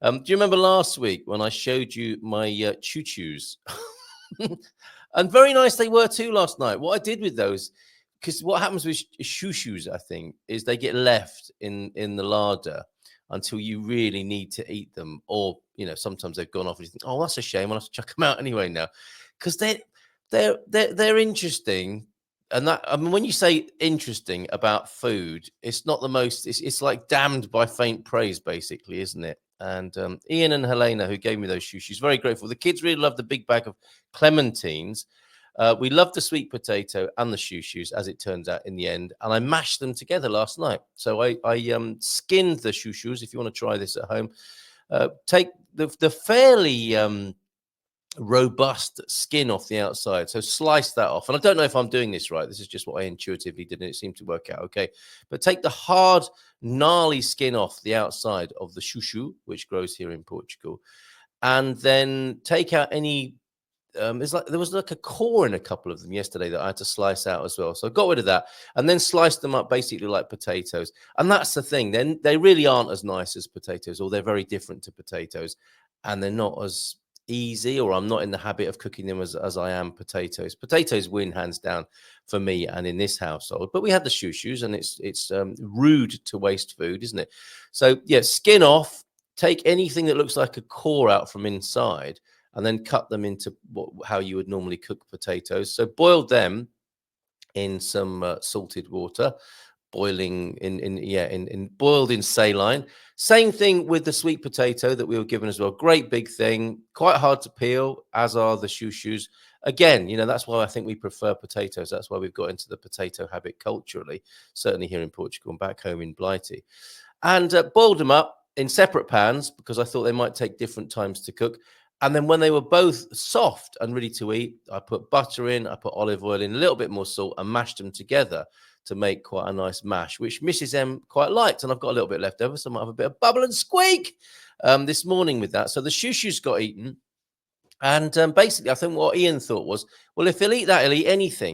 Do you remember last week when I showed you my shu-shus? And very nice they were too last night. What I did with those, because what happens with shu-shus, I think, is they get left in the larder until you really need to eat them, or sometimes they've gone off and you think, oh, that's a shame. I'll have to chuck them out anyway now, because they're interesting. And that, I mean, when you say interesting about food, it's not the most. It's like damned by faint praise, basically, isn't it? And Ian and Helena, who gave me those shu-shus, very grateful. The kids really loved the big bag of clementines. We loved the sweet potato and the shu-shus, as it turns out in the end. And I mashed them together last night. So I skinned the shu-shus. If you want to try this at home, take the fairly robust skin off the outside. So slice that off. And I don't know if I'm doing this right. This is just what I intuitively did, and it seemed to work out okay. But take the hard, gnarly skin off the outside of the shu-shu, which grows here in Portugal, and then take out any there was like a core in a couple of them yesterday that I had to slice out as well. So I got rid of that and then sliced them up basically like potatoes. And that's the thing. Then they really aren't as nice as potatoes, or they're very different to potatoes, and they're not as easy, or I'm not in the habit of cooking them as I am potatoes. Potatoes win hands down for me and in this household. But we had the shu-shus, and it's rude to waste food, isn't it? So yeah, skin off, take anything that looks like a core out from inside, and then cut them into how you would normally cook potatoes. So boiled them in some salted water, boiling boiled in saline. Same thing with the sweet potato that we were given as well. Great big thing, quite hard to peel, as are the shu-shus. Again, that's why I think we prefer potatoes. That's why we've got into the potato habit culturally, certainly here in Portugal and back home in Blighty. And boiled them up in separate pans because I thought they might take different times to cook. And then when they were both soft and ready to eat, I put butter in, I put olive oil in, a little bit more salt, and mashed them together to make quite a nice mash, which Mrs. M quite liked. And I've got a little bit left over, so I might have a bit of bubble and squeak this morning with that. So the shu-shus got eaten. And basically, I think what Ian thought was, well, if he'll eat that, he'll eat anything.